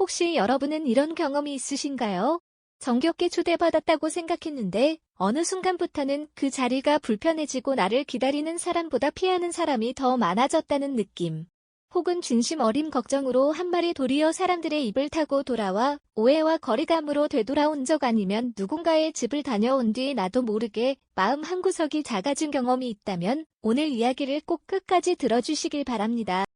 혹시 여러분은 이런 경험이 있으신가요? 정겹게 초대받았다고 생각했는데 어느 순간부터는 그 자리가 불편해지고 나를 기다리는 사람보다 피하는 사람이 더 많아졌다는 느낌. 혹은 진심 어린 걱정으로 한 마리 도리어 사람들의 입을 타고 돌아와 오해와 거리감으로 되돌아온 적 아니면 누군가의 집을 다녀온 뒤 나도 모르게 마음 한구석이 작아진 경험이 있다면 오늘 이야기를 꼭 끝까지 들어주시길 바랍니다.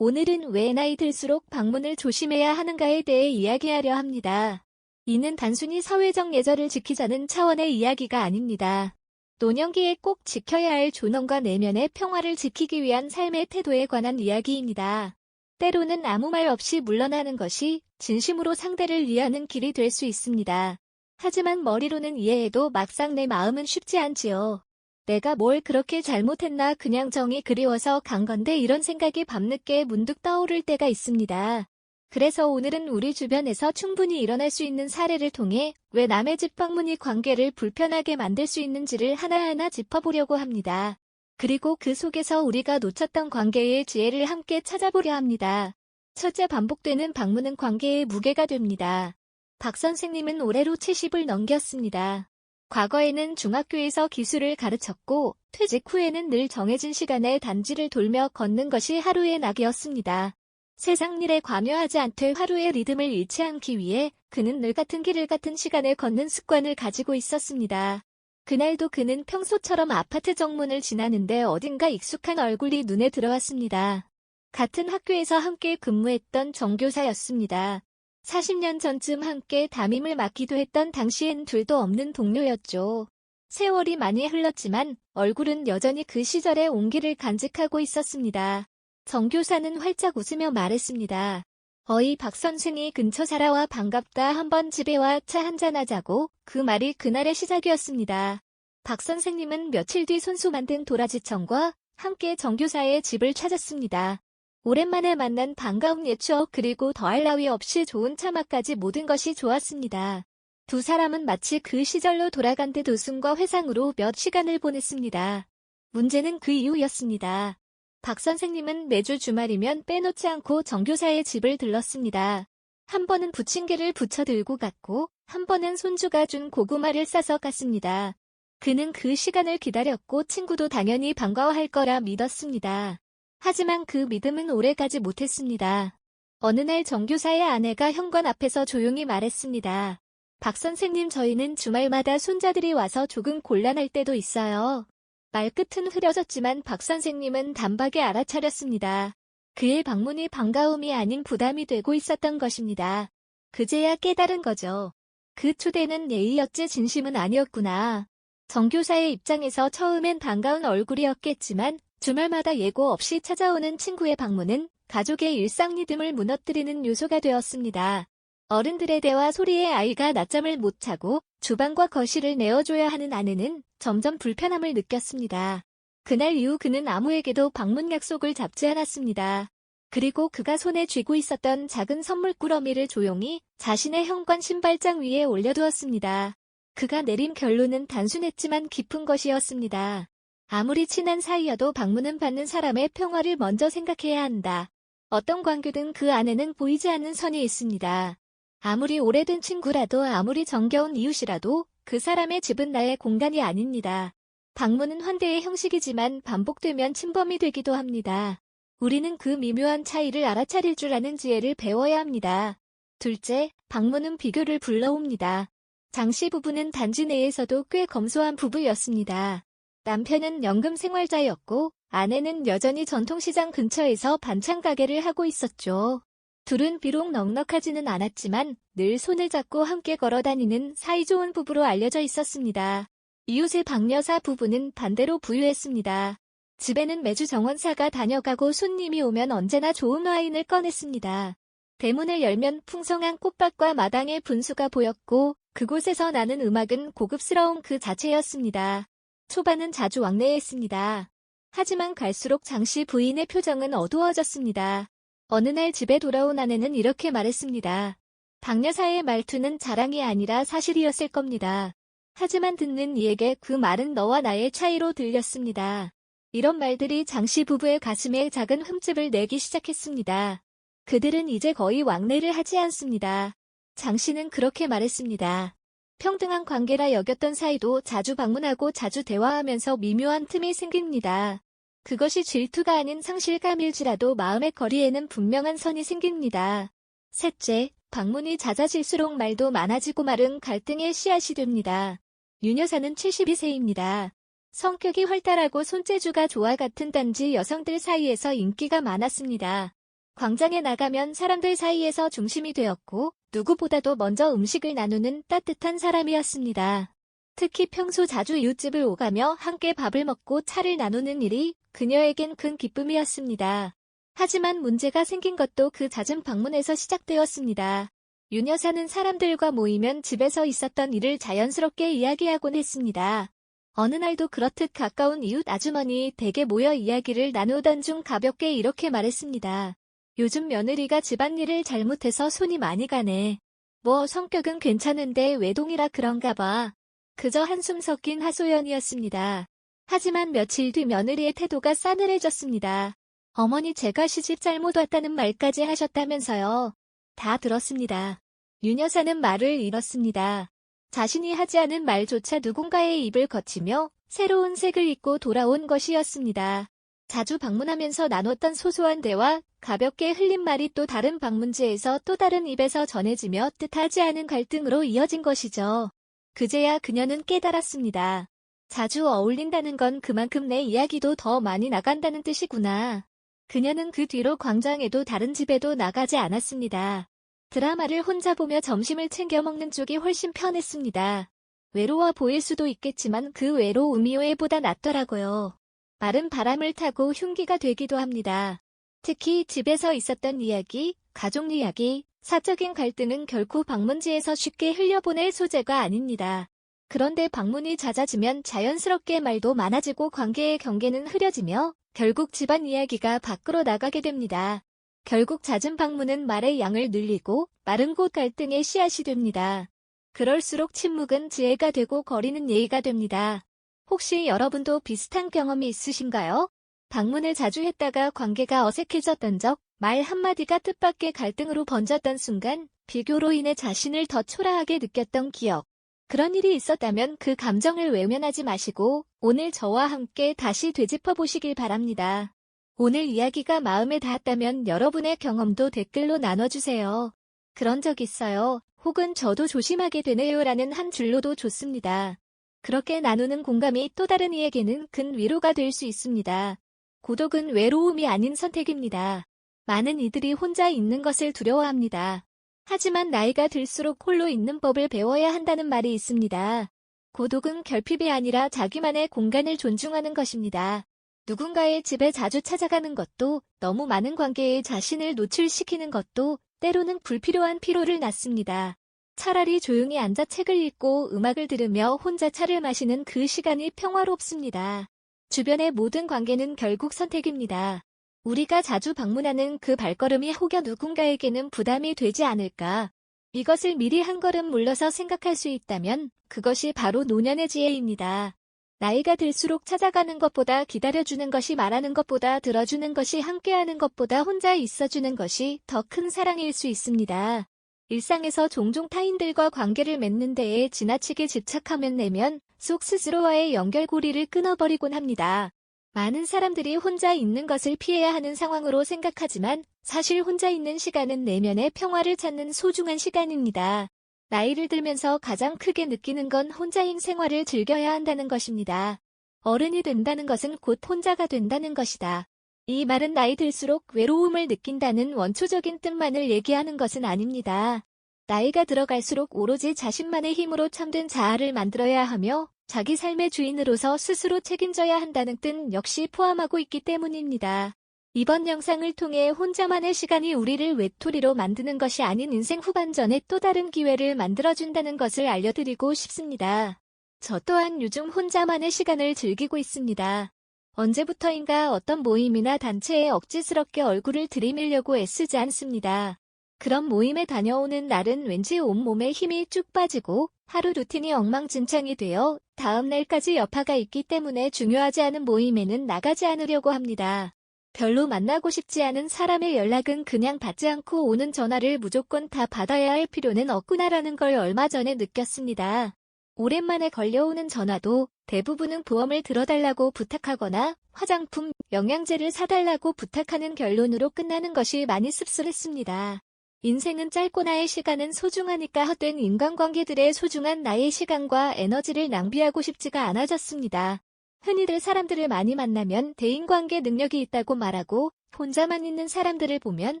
오늘은 왜 나이 들수록 방문을 조심해야 하는가에 대해 이야기하려 합니다. 이는 단순히 사회적 예절을 지키자는 차원의 이야기가 아닙니다. 노년기에 꼭 지켜야 할 존엄과 내면의 평화를 지키기 위한 삶의 태도에 관한 이야기입니다. 때로는 아무 말 없이 물러나는 것이 진심으로 상대를 위하는 길이 될 수 있습니다. 하지만 머리로는 이해해도 막상 내 마음은 쉽지 않지요. 내가 뭘 그렇게 잘못했나 그냥 정이 그리워서 간 건데 이런 생각이 밤늦게 문득 떠오를 때가 있습니다. 그래서 오늘은 우리 주변에서 충분히 일어날 수 있는 사례를 통해 왜 남의 집 방문이 관계를 불편하게 만들 수 있는지를 하나하나 짚어보려고 합니다. 그리고 그 속에서 우리가 놓쳤던 관계의 지혜를 함께 찾아보려 합니다. 첫째, 반복되는 방문은 관계의 무게가 됩니다. 박 선생님은 올해로 70을 넘겼습니다. 과거에는 중학교에서 기술을 가르쳤고 퇴직 후에는 늘 정해진 시간에 단지를 돌며 걷는 것이 하루의 낙이었습니다. 세상 일에 관여하지 않되 하루의 리듬을 잃지 않기 위해 그는 늘 같은 길을 같은 시간에 걷는 습관을 가지고 있었습니다. 그날도 그는 평소처럼 아파트 정문을 지나는데 어딘가 익숙한 얼굴이 눈에 들어왔습니다. 같은 학교에서 함께 근무했던 정교사였습니다. 40년 전쯤 함께 담임을 맡기도 했던 당시엔 둘도 없는 동료였죠. 세월이 많이 흘렀지만 얼굴은 여전히 그 시절의 온기를 간직하고 있었습니다. 정교사는 활짝 웃으며 말했습니다. 어이 박 선생이 근처 살아와 반갑다. 한번 집에 와 차 한잔하자고. 그 말이 그날의 시작이었습니다. 박 선생님은 며칠 뒤 손수 만든 도라지청과 함께 정교사의 집을 찾았습니다. 오랜만에 만난 반가운 옛 추억 그리고 더할 나위 없이 좋은 차맛까지 모든 것이 좋았습니다. 두 사람은 마치 그 시절로 돌아간 듯 웃음과 회상으로 몇 시간을 보냈습니다. 문제는 그 이후였습니다. 박 선생님은 매주 주말이면 빼놓지 않고 정교사의 집을 들렀습니다. 한 번은 부침개를 부쳐 들고 갔고 한 번은 손주가 준 고구마를 싸서 갔습니다. 그는 그 시간을 기다렸고 친구도 당연히 반가워할 거라 믿었습니다. 하지만 그 믿음은 오래가지 못했습니다. 어느 날 정교사의 아내가 현관 앞에서 조용히 말했습니다. 박 선생님, 저희는 주말마다 손자들이 와서 조금 곤란할 때도 있어요. 말끝은 흐려졌지만 박 선생님은 단박에 알아차렸습니다. 그의 방문이 반가움이 아닌 부담이 되고 있었던 것입니다. 그제야 깨달은 거죠. 그 초대는 예의였지 진심은 아니었구나. 정교사의 입장에서 처음엔 반가운 얼굴이었겠지만 주말마다 예고 없이 찾아오는 친구의 방문은 가족의 일상 리듬을 무너뜨리는 요소가 되었습니다. 어른들의 대화 소리에 아이가 낮잠을 못 자고 주방과 거실을 내어줘야 하는 아내는 점점 불편함을 느꼈습니다. 그날 이후 그는 아무에게도 방문 약속을 잡지 않았습니다. 그리고 그가 손에 쥐고 있었던 작은 선물 꾸러미를 조용히 자신의 현관 신발장 위에 올려두었습니다. 그가 내린 결론은 단순했지만 깊은 것이었습니다. 아무리 친한 사이여도 방문은 받는 사람의 평화를 먼저 생각해야 한다. 어떤 관계든 그 안에는 보이지 않는 선이 있습니다. 아무리 오래된 친구라도 아무리 정겨운 이웃이라도 그 사람의 집은 나의 공간이 아닙니다. 방문은 환대의 형식이지만 반복되면 침범이 되기도 합니다. 우리는 그 미묘한 차이를 알아차릴 줄 아는 지혜를 배워야 합니다. 둘째, 방문은 비교를 불러옵니다. 장씨 부부는 단지 내에서도 꽤 검소한 부부였습니다. 남편은 연금 생활자였고 아내는 여전히 전통시장 근처에서 반찬 가게를 하고 있었죠. 둘은 비록 넉넉하지는 않았지만 늘 손을 잡고 함께 걸어다니는 사이좋은 부부로 알려져 있었습니다. 이웃의 박 여사 부부는 반대로 부유했습니다. 집에는 매주 정원사가 다녀가고 손님이 오면 언제나 좋은 와인을 꺼냈습니다. 대문을 열면 풍성한 꽃밭과 마당의 분수가 보였고 그곳에서 나는 음악은 고급스러운 그 자체였습니다. 초반은 자주 왕래했습니다. 하지만 갈수록 장씨 부인의 표정은 어두워졌습니다. 어느 날 집에 돌아온 아내는 이렇게 말했습니다. 박 여사의 말투는 자랑이 아니라 사실이었을 겁니다. 하지만 듣는 이에게 그 말은 너와 나의 차이로 들렸습니다. 이런 말들이 장씨 부부의 가슴에 작은 흠집을 내기 시작했습니다. 그들은 이제 거의 왕래를 하지 않습니다. 장 씨는 그렇게 말했습니다. 평등한 관계라 여겼던 사이도 자주 방문하고 자주 대화하면서 미묘한 틈이 생깁니다. 그것이 질투가 아닌 상실감일지라도 마음의 거리에는 분명한 선이 생깁니다. 셋째, 방문이 잦아질수록 말도 많아지고 말은 갈등의 씨앗이 됩니다. 윤 여사는 72세입니다. 성격이 활달하고 손재주가 좋아 같은 단지 여성들 사이에서 인기가 많았습니다. 광장에 나가면 사람들 사이에서 중심이 되었고 누구보다도 먼저 음식을 나누는 따뜻한 사람이었습니다. 특히 평소 자주 이웃집을 오가며 함께 밥을 먹고 차를 나누는 일이 그녀에겐 큰 기쁨이었습니다. 하지만 문제가 생긴 것도 그 잦은 방문에서 시작되었습니다. 윤 여사는 사람들과 모이면 집에서 있었던 일을 자연스럽게 이야기하곤 했습니다. 어느 날도 그렇듯 가까운 이웃 아주머니 댁에 모여 이야기를 나누던 중 가볍게 이렇게 말했습니다. 요즘 며느리가 집안일을 잘못해서 손이 많이 가네. 뭐 성격은 괜찮은데 외동이라 그런가 봐. 그저 한숨 섞인 하소연이었습니다. 하지만 며칠 뒤 며느리의 태도가 싸늘해졌습니다. 어머니 제가 시집 잘못 왔다는 말까지 하셨다면서요. 다 들었습니다. 윤 여사는 말을 잃었습니다. 자신이 하지 않은 말조차 누군가의 입을 거치며 새로운 색을 잇고 돌아온 것이었습니다. 자주 방문하면서 나눴던 소소한 대화, 가볍게 흘린 말이 또 다른 방문지에서 또 다른 입에서 전해지며 뜻하지 않은 갈등으로 이어진 것이죠. 그제야 그녀는 깨달았습니다. 자주 어울린다는 건 그만큼 내 이야기도 더 많이 나간다는 뜻이구나. 그녀는 그 뒤로 광장에도 다른 집에도 나가지 않았습니다. 드라마를 혼자 보며 점심을 챙겨 먹는 쪽이 훨씬 편했습니다. 외로워 보일 수도 있겠지만 그 외로움이 왜보다 낫더라고요. 마른 바람을 타고 흉기가 되기도 합니다. 특히 집에서 있었던 이야기, 가족 이야기, 사적인 갈등은 결코 방문지에서 쉽게 흘려보낼 소재가 아닙니다. 그런데 방문이 잦아지면 자연스럽게 말도 많아지고 관계의 경계는 흐려지며 결국 집안 이야기가 밖으로 나가게 됩니다. 결국 잦은 방문은 말의 양을 늘리고 마른 곳 갈등의 씨앗이 됩니다. 그럴수록 침묵은 지혜가 되고 거리는 예의가 됩니다. 혹시 여러분도 비슷한 경험이 있으신가요? 방문을 자주 했다가 관계가 어색해졌던 적, 말 한마디가 뜻밖의 갈등으로 번졌던 순간, 비교로 인해 자신을 더 초라하게 느꼈던 기억. 그런 일이 있었다면 그 감정을 외면하지 마시고 오늘 저와 함께 다시 되짚어 보시길 바랍니다. 오늘 이야기가 마음에 닿았다면 여러분의 경험도 댓글로 나눠주세요. 그런 적 있어요. 혹은 저도 조심하게 되네요 라는 한 줄로도 좋습니다. 그렇게 나누는 공감이 또 다른 이에게는 큰 위로가 될 수 있습니다. 고독은 외로움이 아닌 선택입니다. 많은 이들이 혼자 있는 것을 두려워합니다. 하지만 나이가 들수록 홀로 있는 법을 배워야 한다는 말이 있습니다. 고독은 결핍이 아니라 자기만의 공간을 존중하는 것입니다. 누군가의 집에 자주 찾아가는 것도, 너무 많은 관계에 자신을 노출시키는 것도 때로는 불필요한 피로를 낳습니다. 차라리 조용히 앉아 책을 읽고 음악을 들으며 혼자 차를 마시는 그 시간이 평화롭습니다. 주변의 모든 관계는 결국 선택입니다. 우리가 자주 방문하는 그 발걸음이 혹여 누군가에게는 부담이 되지 않을까? 이것을 미리 한 걸음 물러서 생각할 수 있다면 그것이 바로 노년의 지혜입니다. 나이가 들수록 찾아가는 것보다 기다려주는 것이, 말하는 것보다 들어주는 것이, 함께하는 것보다 혼자 있어주는 것이 더 큰 사랑일 수 있습니다. 일상에서 종종 타인들과 관계를 맺는 데에 지나치게 집착하면 내면 속 스스로와의 연결고리를 끊어버리곤 합니다. 많은 사람들이 혼자 있는 것을 피해야 하는 상황으로 생각하지만 사실 혼자 있는 시간은 내면의 평화를 찾는 소중한 시간입니다. 나이를 들면서 가장 크게 느끼는 건 혼자인 생활을 즐겨야 한다는 것입니다. 어른이 된다는 것은 곧 혼자가 된다는 것이다. 이 말은 나이 들수록 외로움을 느낀다는 원초적인 뜻만을 얘기하는 것은 아닙니다. 나이가 들어갈수록 오로지 자신만의 힘으로 참된 자아를 만들어야 하며 자기 삶의 주인으로서 스스로 책임져야 한다는 뜻 역시 포함하고 있기 때문입니다. 이번 영상을 통해 혼자만의 시간이 우리를 외톨이로 만드는 것이 아닌 인생 후반전에 또 다른 기회를 만들어준다는 것을 알려드리고 싶습니다. 저 또한 요즘 혼자만의 시간을 즐기고 있습니다. 언제부터인가 어떤 모임이나 단체에 억지스럽게 얼굴을 들이밀려고 애쓰지 않습니다. 그런 모임에 다녀오는 날은 왠지 온몸에 힘이 쭉 빠지고 하루 루틴이 엉망진창이 되어 다음 날까지 여파가 있기 때문에 중요하지 않은 모임에는 나가지 않으려고 합니다. 별로 만나고 싶지 않은 사람의 연락은 그냥 받지 않고 오는 전화를 무조건 다 받아야 할 필요는 없구나라는 걸 얼마 전에 느꼈습니다. 오랜만에 걸려오는 전화도 대부분은 보험을 들어달라고 부탁하거나 화장품, 영양제를 사달라고 부탁하는 결론으로 끝나는 것이 많이 씁쓸했습니다. 인생은 짧고 나의 시간은 소중하니까 헛된 인간관계들의 소중한 나의 시간과 에너지를 낭비하고 싶지가 않아졌습니다. 흔히들 사람들을 많이 만나면 대인관계 능력이 있다고 말하고 혼자만 있는 사람들을 보면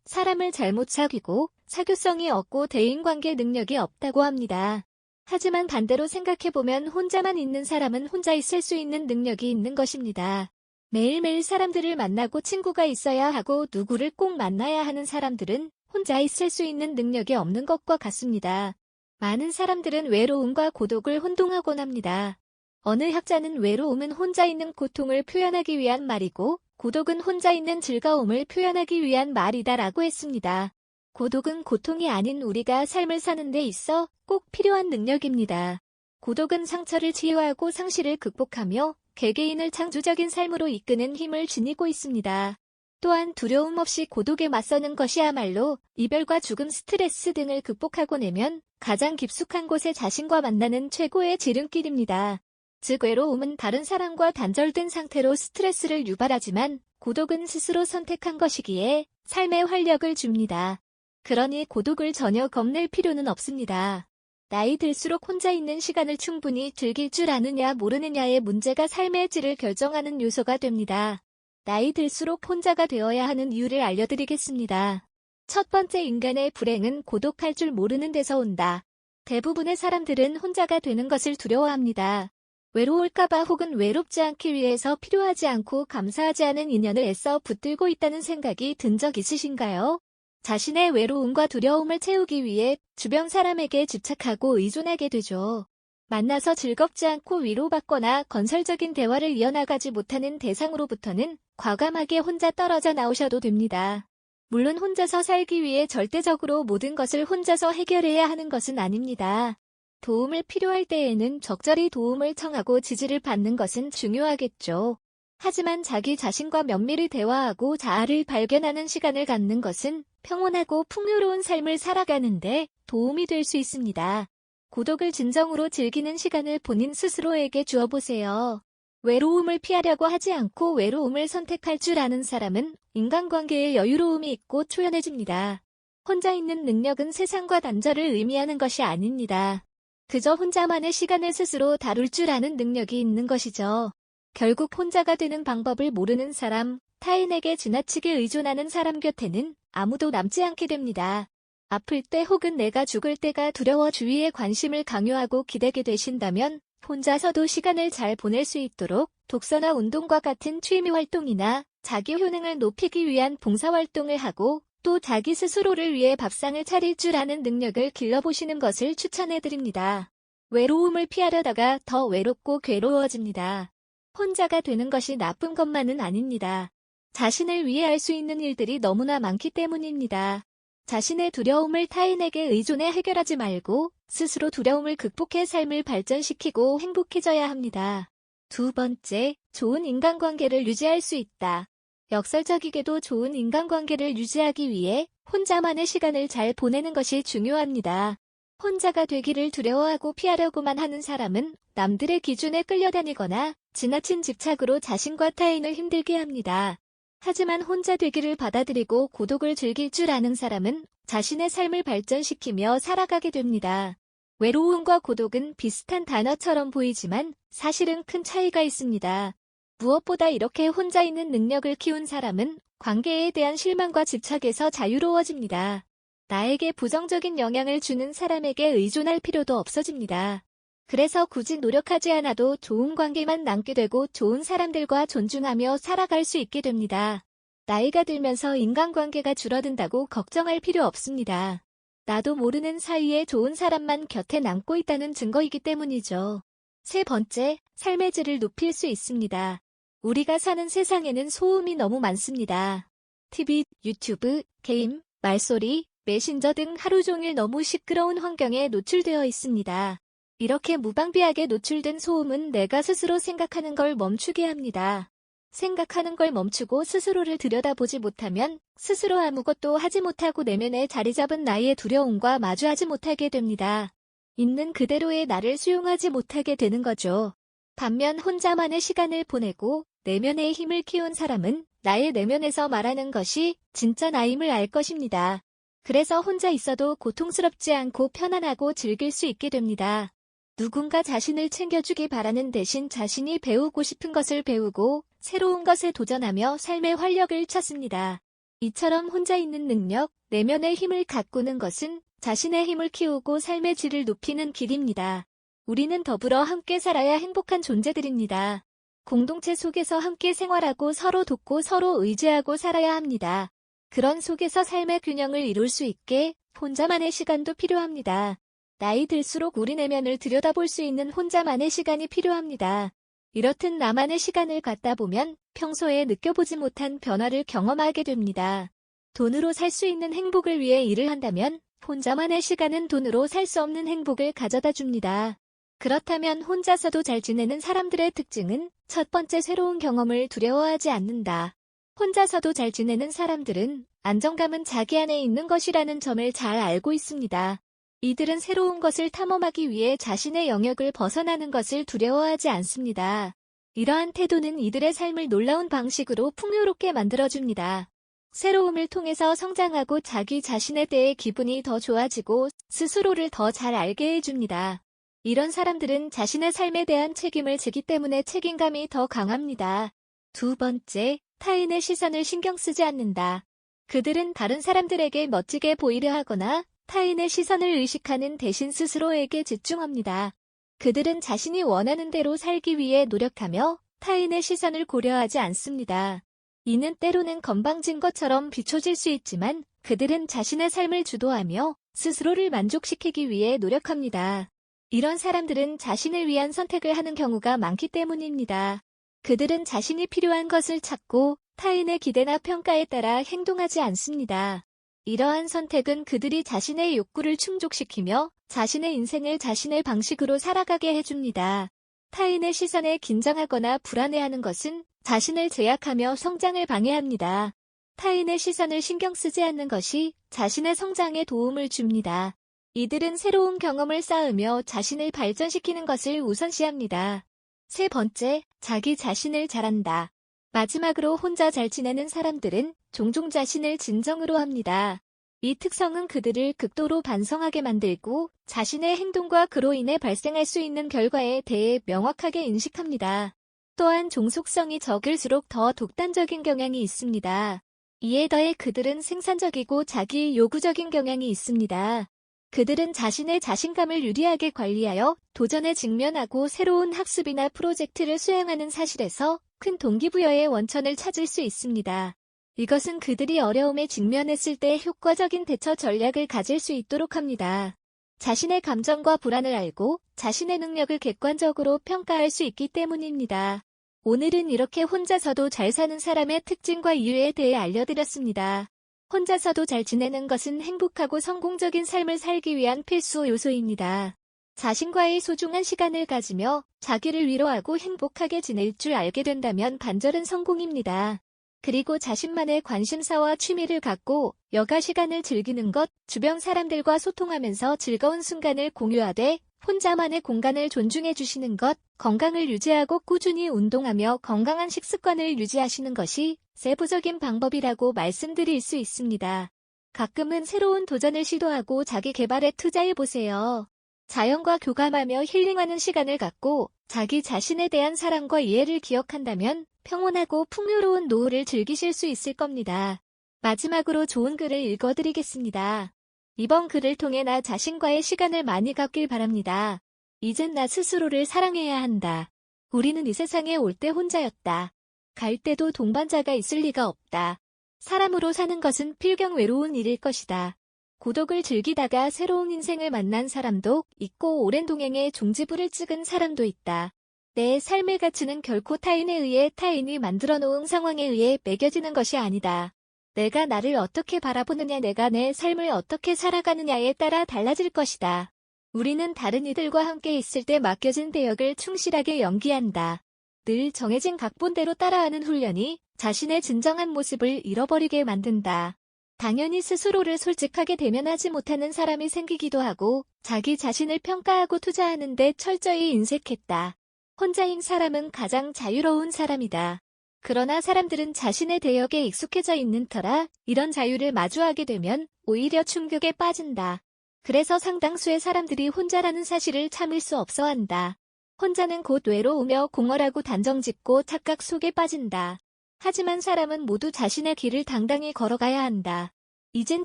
사람을 잘못 사귀고 사교성이 없고 대인관계 능력이 없다고 합니다. 하지만 반대로 생각해보면 혼자만 있는 사람은 혼자 있을 수 있는 능력이 있는 것입니다. 매일매일 사람들을 만나고 친구가 있어야 하고 누구를 꼭 만나야 하는 사람들은 혼자 있을 수 있는 능력이 없는 것과 같습니다. 많은 사람들은 외로움과 고독을 혼동하곤 합니다. 어느 학자는 외로움은 혼자 있는 고통을 표현하기 위한 말이고 고독은 혼자 있는 즐거움을 표현하기 위한 말이다라고 했습니다. 고독은 고통이 아닌 우리가 삶을 사는 데 있어 꼭 필요한 능력입니다. 고독은 상처를 치유하고 상실을 극복하며 개개인을 창조적인 삶으로 이끄는 힘을 지니고 있습니다. 또한 두려움 없이 고독에 맞서는 것이야말로 이별과 죽음, 스트레스 등을 극복하고 내면 가장 깊숙한 곳에 자신과 만나는 최고의 지름길입니다. 즉 외로움은 다른 사람과 단절된 상태로 스트레스를 유발하지만 고독은 스스로 선택한 것이기에 삶에 활력을 줍니다. 그러니 고독을 전혀 겁낼 필요는 없습니다. 나이 들수록 혼자 있는 시간을 충분히 즐길 줄 아느냐 모르느냐의 문제가 삶의 질을 결정하는 요소가 됩니다. 나이 들수록 혼자가 되어야 하는 이유를 알려드리겠습니다. 첫 번째, 인간의 불행은 고독할 줄 모르는 데서 온다. 대부분의 사람들은 혼자가 되는 것을 두려워합니다. 외로울까봐 혹은 외롭지 않기 위해서 필요하지 않고 감사하지 않은 인연을 애써 붙들고 있다는 생각이 든 적 있으신가요? 자신의 외로움과 두려움을 채우기 위해 주변 사람에게 집착하고 의존하게 되죠. 만나서 즐겁지 않고 위로받거나 건설적인 대화를 이어나가지 못하는 대상으로부터는 과감하게 혼자 떨어져 나오셔도 됩니다. 물론 혼자서 살기 위해 절대적으로 모든 것을 혼자서 해결해야 하는 것은 아닙니다. 도움을 필요할 때에는 적절히 도움을 청하고 지지를 받는 것은 중요하겠죠. 하지만 자기 자신과 면밀히 대화하고 자아를 발견하는 시간을 갖는 것은 평온하고 풍요로운 삶을 살아가는데 도움이 될 수 있습니다. 고독을 진정으로 즐기는 시간을 본인 스스로에게 주어보세요. 외로움을 피하려고 하지 않고 외로움을 선택할 줄 아는 사람은 인간관계에 여유로움이 있고 초연해집니다. 혼자 있는 능력은 세상과 단절을 의미하는 것이 아닙니다. 그저 혼자만의 시간을 스스로 다룰 줄 아는 능력이 있는 것이죠. 결국 혼자가 되는 방법을 모르는 사람, 타인에게 지나치게 의존하는 사람 곁에는 아무도 남지 않게 됩니다. 아플 때 혹은 내가 죽을 때가 두려워 주위에 관심을 강요하고 기대게 되신다면 혼자서도 시간을 잘 보낼 수 있도록 독서나 운동과 같은 취미 활동이나 자기 효능을 높이기 위한 봉사활동을 하고 또 자기 스스로를 위해 밥상을 차릴 줄 아는 능력을 길러보시는 것을 추천해드립니다. 외로움을 피하려다가 더 외롭고 괴로워집니다. 혼자가 되는 것이 나쁜 것만은 아닙니다. 자신을 위해 할 수 있는 일들이 너무나 많기 때문입니다. 자신의 두려움을 타인에게 의존해 해결하지 말고 스스로 두려움을 극복해 삶을 발전시키고 행복해져야 합니다. 두 번째, 좋은 인간관계를 유지할 수 있다. 역설적이게도 좋은 인간관계를 유지하기 위해 혼자만의 시간을 잘 보내는 것이 중요합니다. 혼자가 되기를 두려워하고 피하려고만 하는 사람은 남들의 기준에 끌려다니거나 지나친 집착으로 자신과 타인을 힘들게 합니다. 하지만 혼자 되기를 받아들이고 고독을 즐길 줄 아는 사람은 자신의 삶을 발전시키며 살아가게 됩니다. 외로움과 고독은 비슷한 단어처럼 보이지만 사실은 큰 차이가 있습니다. 무엇보다 이렇게 혼자 있는 능력을 키운 사람은 관계에 대한 실망과 집착에서 자유로워집니다. 나에게 부정적인 영향을 주는 사람에게 의존할 필요도 없어집니다. 그래서 굳이 노력하지 않아도 좋은 관계만 남게 되고 좋은 사람들과 존중하며 살아갈 수 있게 됩니다. 나이가 들면서 인간관계가 줄어든다고 걱정할 필요 없습니다. 나도 모르는 사이에 좋은 사람만 곁에 남고 있다는 증거이기 때문이죠. 세 번째, 삶의 질을 높일 수 있습니다. 우리가 사는 세상에는 소음이 너무 많습니다. TV, 유튜브, 게임, 말소리, 메신저 등 하루 종일 너무 시끄러운 환경에 노출되어 있습니다. 이렇게 무방비하게 노출된 소음은 내가 스스로 생각하는 걸 멈추게 합니다. 생각하는 걸 멈추고 스스로를 들여다보지 못하면 스스로 아무것도 하지 못하고 내면에 자리 잡은 나의 두려움과 마주하지 못하게 됩니다. 있는 그대로의 나를 수용하지 못하게 되는 거죠. 반면 혼자만의 시간을 보내고 내면의 힘을 키운 사람은 나의 내면에서 말하는 것이 진짜 나임을 알 것입니다. 그래서 혼자 있어도 고통스럽지 않고 편안하고 즐길 수 있게 됩니다. 누군가 자신을 챙겨주기 바라는 대신 자신이 배우고 싶은 것을 배우고 새로운 것에 도전하며 삶의 활력을 찾습니다. 이처럼 혼자 있는 능력, 내면의 힘을 가꾸는 것은 자신의 힘을 키우고 삶의 질을 높이는 길입니다. 우리는 더불어 함께 살아야 행복한 존재들입니다. 공동체 속에서 함께 생활하고 서로 돕고 서로 의지하고 살아야 합니다. 그런 속에서 삶의 균형을 이룰 수 있게 혼자만의 시간도 필요합니다. 나이 들수록 우리 내면을 들여다볼 수 있는 혼자만의 시간이 필요합니다. 이렇듯 나만의 시간을 갖다 보면 평소에 느껴보지 못한 변화를 경험하게 됩니다. 돈으로 살 수 있는 행복을 위해 일을 한다면 혼자만의 시간은 돈으로 살 수 없는 행복을 가져다 줍니다. 그렇다면 혼자서도 잘 지내는 사람들의 특징은 첫 번째, 새로운 경험을 두려워하지 않는다. 혼자서도 잘 지내는 사람들은 안정감은 자기 안에 있는 것이라는 점을 잘 알고 있습니다. 이들은 새로운 것을 탐험하기 위해 자신의 영역을 벗어나는 것을 두려워하지 않습니다. 이러한 태도는 이들의 삶을 놀라운 방식으로 풍요롭게 만들어줍니다. 새로움을 통해서 성장하고 자기 자신에 대해 기분이 더 좋아지고 스스로를 더 잘 알게 해줍니다. 이런 사람들은 자신의 삶에 대한 책임을 지기 때문에 책임감이 더 강합니다. 두 번째, 타인의 시선을 신경 쓰지 않는다. 그들은 다른 사람들에게 멋지게 보이려 하거나 타인의 시선을 의식하는 대신 스스로에게 집중합니다. 그들은 자신이 원하는 대로 살기 위해 노력하며 타인의 시선을 고려하지 않습니다. 이는 때로는 건방진 것처럼 비춰질 수 있지만 그들은 자신의 삶을 주도하며 스스로를 만족시키기 위해 노력합니다. 이런 사람들은 자신을 위한 선택을 하는 경우가 많기 때문입니다. 그들은 자신이 필요한 것을 찾고 타인의 기대나 평가에 따라 행동하지 않습니다. 이러한 선택은 그들이 자신의 욕구를 충족시키며 자신의 인생을 자신의 방식으로 살아가게 해줍니다. 타인의 시선에 긴장하거나 불안해하는 것은 자신을 제약하며 성장을 방해합니다. 타인의 시선을 신경 쓰지 않는 것이 자신의 성장에 도움을 줍니다. 이들은 새로운 경험을 쌓으며 자신을 발전시키는 것을 우선시합니다. 세 번째, 자기 자신을 잘한다. 마지막으로 혼자 잘 지내는 사람들은 종종 자신을 진정으로 합니다. 이 특성은 그들을 극도로 반성하게 만들고 자신의 행동과 그로 인해 발생할 수 있는 결과에 대해 명확하게 인식합니다. 또한 종속성이 적을수록 더 독단적인 경향이 있습니다. 이에 더해 그들은 생산적이고 자기 요구적인 경향이 있습니다. 그들은 자신의 자신감을 유리하게 관리하여 도전에 직면하고 새로운 학습이나 프로젝트를 수행하는 사실에서 큰 동기부여의 원천을 찾을 수 있습니다. 이것은 그들이 어려움에 직면했을 때 효과적인 대처 전략을 가질 수 있도록 합니다. 자신의 감정과 불안을 알고 자신의 능력을 객관적으로 평가할 수 있기 때문입니다. 오늘은 이렇게 혼자서도 잘 사는 사람의 특징과 이유에 대해 알려드렸습니다. 혼자서도 잘 지내는 것은 행복하고 성공적인 삶을 살기 위한 필수 요소입니다. 자신과의 소중한 시간을 가지며 자기를 위로하고 행복하게 지낼 줄 알게 된다면 반절은 성공입니다. 그리고 자신만의 관심사와 취미를 갖고 여가 시간을 즐기는 것, 주변 사람들과 소통하면서 즐거운 순간을 공유하되 혼자만의 공간을 존중해 주시는 것, 건강을 유지하고 꾸준히 운동하며 건강한 식습관을 유지하시는 것이 세부적인 방법이라고 말씀드릴 수 있습니다. 가끔은 새로운 도전을 시도하고 자기 개발에 투자해보세요. 자연과 교감하며 힐링하는 시간을 갖고 자기 자신에 대한 사랑과 이해를 기억한다면 평온하고 풍요로운 노후를 즐기실 수 있을 겁니다. 마지막으로 좋은 글을 읽어드리겠습니다. 이번 글을 통해 나 자신과의 시간을 많이 갖길 바랍니다. 이젠 나 스스로를 사랑해야 한다. 우리는 이 세상에 올 때 혼자였다. 갈 때도 동반자가 있을 리가 없다. 사람으로 사는 것은 필경 외로운 일일 것이다. 고독을 즐기다가 새로운 인생을 만난 사람도 있고 오랜 동행에 종지부를 찍은 사람도 있다. 내 삶의 가치는 결코 타인에 의해 타인이 만들어 놓은 상황에 의해 매겨지는 것이 아니다. 내가 나를 어떻게 바라보느냐, 내가 내 삶을 어떻게 살아가느냐에 따라 달라질 것이다. 우리는 다른 이들과 함께 있을 때 맡겨진 대역을 충실하게 연기한다. 늘 정해진 각본대로 따라하는 훈련이 자신의 진정한 모습을 잃어버리게 만든다. 당연히 스스로를 솔직하게 대면하지 못하는 사람이 생기기도 하고 자기 자신을 평가하고 투자하는 데 철저히 인색했다. 혼자인 사람은 가장 자유로운 사람이다. 그러나 사람들은 자신의 대역에 익숙해져 있는 터라 이런 자유를 마주하게 되면 오히려 충격에 빠진다. 그래서 상당수의 사람들이 혼자라는 사실을 참을 수 없어 한다. 혼자는 곧 외로우며 공허하고 단정짓고 착각 속에 빠진다. 하지만 사람은 모두 자신의 길을 당당히 걸어가야 한다. 이젠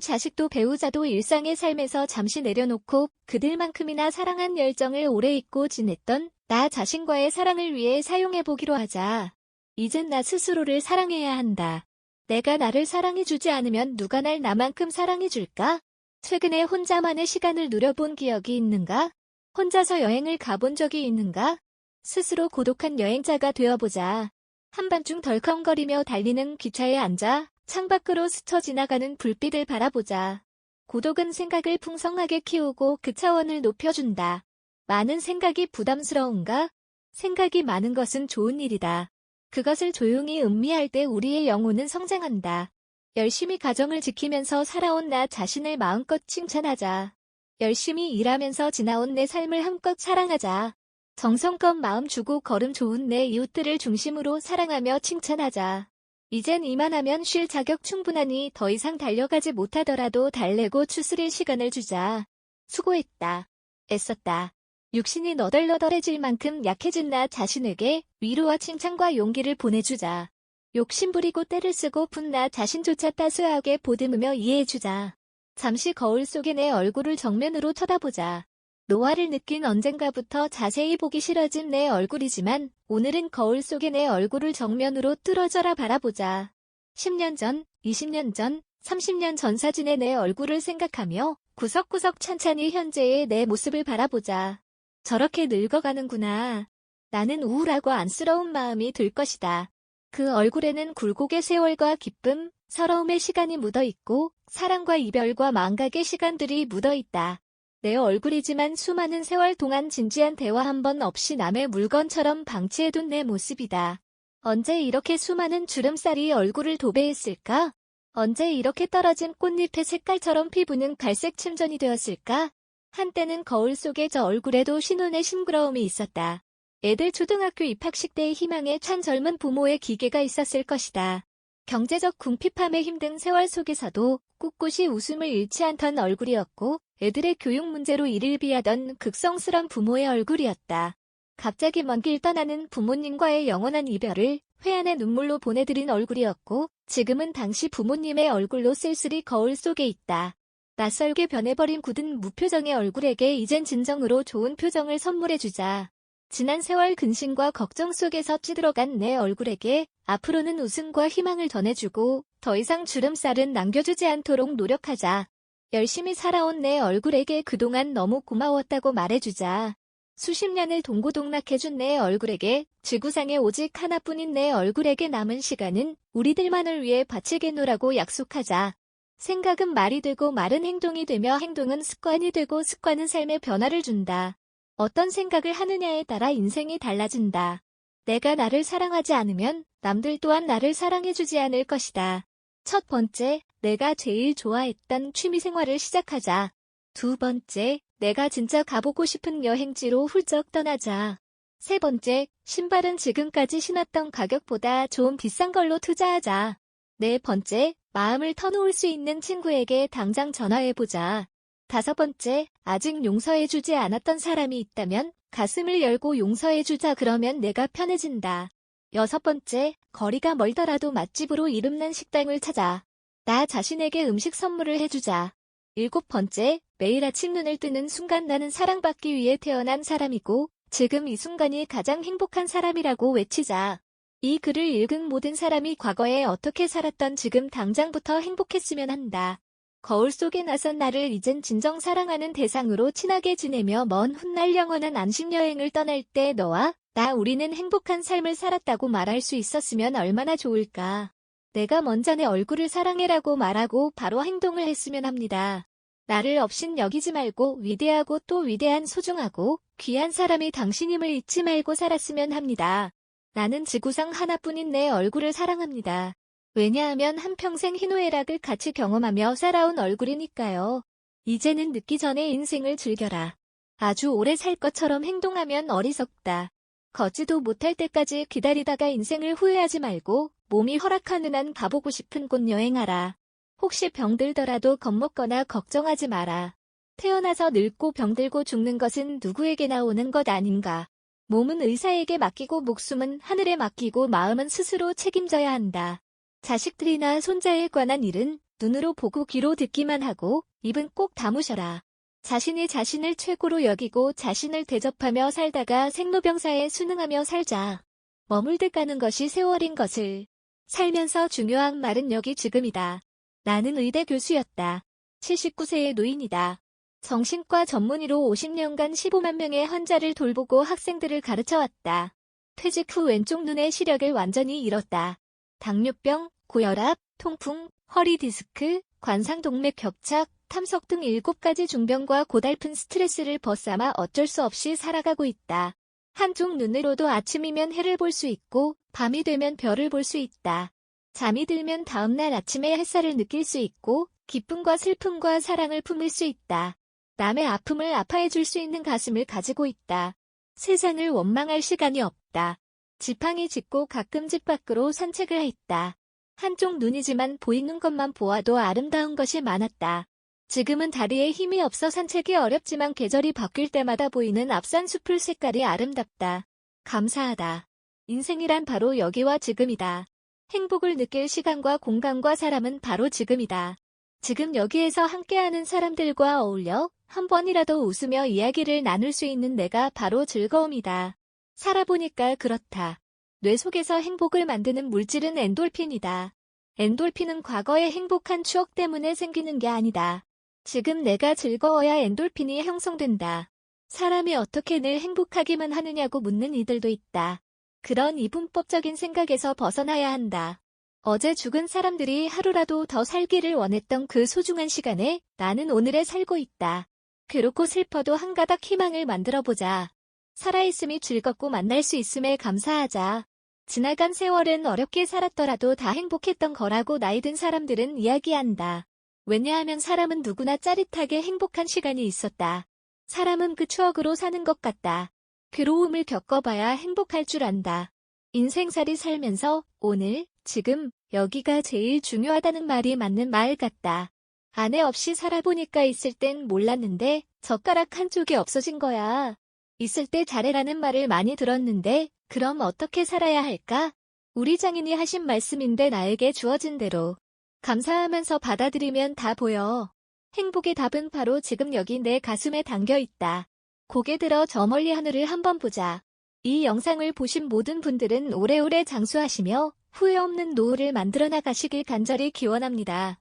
자식도 배우자도 일상의 삶에서 잠시 내려놓고 그들만큼이나 사랑한 열정을 오래 잊고 지냈던 나 자신과의 사랑을 위해 사용해보기로 하자. 이젠 나 스스로를 사랑해야 한다. 내가 나를 사랑해주지 않으면 누가 날 나만큼 사랑해줄까? 최근에 혼자만의 시간을 누려본 기억이 있는가? 혼자서 여행을 가본 적이 있는가? 스스로 고독한 여행자가 되어보자. 한밤중 덜컹거리며 달리는 기차에 앉아 창밖으로 스쳐 지나가는 불빛을 바라보자. 고독은 생각을 풍성하게 키우고 그 차원을 높여준다. 많은 생각이 부담스러운가? 생각이 많은 것은 좋은 일이다. 그것을 조용히 음미할 때 우리의 영혼은 성장한다. 열심히 가정을 지키면서 살아온 나 자신을 마음껏 칭찬하자. 열심히 일하면서 지나온 내 삶을 한껏 사랑하자. 정성껏 마음 주고 걸음 좋은 내 이웃들을 중심으로 사랑하며 칭찬하자. 이젠 이만하면 쉴 자격 충분하니 더 이상 달려가지 못하더라도 달래고 추스릴 시간을 주자. 수고했다. 애썼다. 육신이 너덜너덜해질 만큼 약해진 나 자신에게 위로와 칭찬과 용기를 보내주자. 욕심부리고 때를 쓰고 푼 나 자신조차 따스하게 보듬으며 이해해주자. 잠시 거울 속의 내 얼굴을 정면으로 쳐다보자. 노화를 느낀 언젠가부터 자세히 보기 싫어진 내 얼굴이지만 오늘은 거울 속의 내 얼굴을 정면으로 뚫어져라 바라보자. 10년 전, 20년 전, 30년 전 사진의 내 얼굴을 생각하며 구석구석 찬찬히 현재의 내 모습을 바라보자. 저렇게 늙어가는구나. 나는 우울하고 안쓰러운 마음이 들 것이다. 그 얼굴에는 굴곡의 세월과 기쁨, 서러움의 시간이 묻어있고 사랑과 이별과 망각의 시간들이 묻어있다. 내 얼굴이지만 수많은 세월 동안 진지한 대화 한 번 없이 남의 물건처럼 방치해둔 내 모습이다. 언제 이렇게 수많은 주름살이 얼굴을 도배했을까? 언제 이렇게 떨어진 꽃잎의 색깔처럼 피부는 갈색 침전이 되었을까? 한때는 거울 속의 저 얼굴에도 신혼의 싱그러움이 있었다. 애들 초등학교 입학식 때의 희망에 찬 젊은 부모의 기계가 있었을 것이다. 경제적 궁핍함에 힘든 세월 속에서도 꿋꿋이 웃음을 잃지 않던 얼굴이었고 애들의 교육 문제로 이를 비하던 극성스런 부모의 얼굴이었다. 갑자기 먼 길 떠나는 부모님과의 영원한 이별을 회한의 눈물로 보내드린 얼굴이었고 지금은 당시 부모님의 얼굴로 쓸쓸히 거울 속에 있다. 낯설게 변해버린 굳은 무표정의 얼굴에게 이젠 진정으로 좋은 표정을 선물해주자. 지난 세월 근심과 걱정 속에서 찌들어간 내 얼굴에게 앞으로는 웃음과 희망을 전해주고 더 이상 주름살은 남겨주지 않도록 노력하자. 열심히 살아온 내 얼굴에게 그동안 너무 고마웠다고 말해주자. 수십 년을 동고동락해준 내 얼굴에게 지구상에 오직 하나뿐인 내 얼굴에게 남은 시간은 우리들만을 위해 바치겠노라고 약속하자. 생각은 말이 되고 말은 행동이 되며 행동은 습관이 되고 습관은 삶의 변화를 준다. 어떤 생각을 하느냐에 따라 인생이 달라진다. 내가 나를 사랑하지 않으면 남들 또한 나를 사랑해주지 않을 것이다. 첫 번째, 내가 제일 좋아했던 취미생활을 시작하자. 두 번째, 내가 진짜 가보고 싶은 여행지로 훌쩍 떠나자. 세 번째, 신발은 지금까지 신었던 가격보다 좀 비싼 걸로 투자하자. 네 번째, 마음을 터놓을 수 있는 친구에게 당장 전화해보자. 다섯 번째, 아직 용서해주지 않았던 사람이 있다면 가슴을 열고 용서해주자. 그러면 내가 편해진다. 여섯 번째, 거리가 멀더라도 맛집으로 이름난 식당을 찾아. 나 자신에게 음식 선물을 해주자. 일곱 번째, 매일 아침 눈을 뜨는 순간 나는 사랑받기 위해 태어난 사람이고 지금 이 순간이 가장 행복한 사람이라고 외치자. 이 글을 읽은 모든 사람이 과거에 어떻게 살았던 지금 당장부터 행복했으면 한다. 거울 속에 나선 나를 이젠 진정 사랑하는 대상으로 친하게 지내며 먼 훗날 영원한 안식여행을 떠날 때 너와 나 우리는 행복한 삶을 살았다고 말할 수 있었으면 얼마나 좋을까. 내가 먼저 내 얼굴을 사랑해라고 말하고 바로 행동을 했으면 합니다. 나를 없인 여기지 말고 위대하고 또 위대한 소중하고 귀한 사람이 당신임을 잊지 말고 살았으면 합니다. 나는 지구상 하나뿐인 내 얼굴을 사랑합니다. 왜냐하면 한평생 희노애락을 같이 경험하며 살아온 얼굴이니까요. 이제는 늦기 전에 인생을 즐겨라. 아주 오래 살 것처럼 행동하면 어리석다. 걷지도 못할 때까지 기다리다가 인생을 후회하지 말고 몸이 허락하는 한 가보고 싶은 곳 여행하라. 혹시 병들더라도 겁먹거나 걱정하지 마라. 태어나서 늙고 병들고 죽는 것은 누구에게나 오는 것 아닌가. 몸은 의사에게 맡기고 목숨은 하늘에 맡기고 마음은 스스로 책임져야 한다. 자식들이나 손자에 관한 일은 눈으로 보고 귀로 듣기만 하고 입은 꼭 다무셔라. 자신이 자신을 최고로 여기고 자신을 대접하며 살다가 생로병사에 순응하며 살자. 머물듯 가는 것이 세월인 것을. 살면서 중요한 말은 여기 지금이다. 나는 의대 교수였다. 79세의 노인이다. 정신과 전문의로 50년간 15만 명의 환자를 돌보고 학생들을 가르쳐왔다. 퇴직 후 왼쪽 눈의 시력을 완전히 잃었다. 당뇨병, 고혈압, 통풍, 허리 디스크, 관상동맥 격착, 탐석 등 7가지 중병과 고달픈 스트레스를 벗삼아 어쩔 수 없이 살아가고 있다. 한쪽 눈으로도 아침이면 해를 볼 수 있고 밤이 되면 별을 볼 수 있다. 잠이 들면 다음날 아침에 햇살을 느낄 수 있고 기쁨과 슬픔과 사랑을 품을 수 있다. 남의 아픔을 아파해 줄 수 있는 가슴을 가지고 있다. 세상을 원망할 시간이 없다. 지팡이 짚고 가끔 집 밖으로 산책을 했다. 한쪽 눈이지만 보이는 것만 보아도 아름다운 것이 많았다. 지금은 다리에 힘이 없어 산책이 어렵지만 계절이 바뀔 때마다 보이는 앞산 숲풀 색깔이 아름답다. 감사하다. 인생이란 바로 여기와 지금이다. 행복을 느낄 시간과 공간과 사람은 바로 지금이다. 지금 여기에서 함께하는 사람들과 어울려 한 번이라도 웃으며 이야기를 나눌 수 있는 내가 바로 즐거움이다. 살아보니까 그렇다. 뇌 속에서 행복을 만드는 물질은 엔돌핀이다. 엔돌핀은 과거의 행복한 추억 때문에 생기는 게 아니다. 지금 내가 즐거워야 엔돌핀이 형성된다. 사람이 어떻게 늘 행복하기만 하느냐고 묻는 이들도 있다. 그런 이분법적인 생각에서 벗어나야 한다. 어제 죽은 사람들이 하루라도 더 살기를 원했던 그 소중한 시간에 나는 오늘에 살고 있다. 괴롭고 슬퍼도 한 가닥 희망을 만들어보자. 살아있음이 즐겁고 만날 수 있음에 감사하자. 지나간 세월은 어렵게 살았더라도 다 행복했던 거라고 나이 든 사람들은 이야기한다. 왜냐하면 사람은 누구나 짜릿하게 행복한 시간이 있었다. 사람은 그 추억으로 사는 것 같다. 괴로움을 겪어봐야 행복할 줄 안다. 인생살이 살면서 오늘, 지금, 여기가 제일 중요하다는 말이 맞는 말 같다. 아내 없이 살아보니까 있을 땐 몰랐는데 젓가락 한쪽이 없어진 거야. 있을 때 잘해라는 말을 많이 들었는데 그럼 어떻게 살아야 할까? 우리 장인이 하신 말씀인데 나에게 주어진 대로 감사하면서 받아들이면 다 보여. 행복의 답은 바로 지금 여기 내 가슴에 담겨 있다. 고개 들어 저 멀리 하늘을 한번 보자. 이 영상을 보신 모든 분들은 오래오래 장수하시며 후회 없는 노후를 만들어 나가시길 간절히 기원합니다.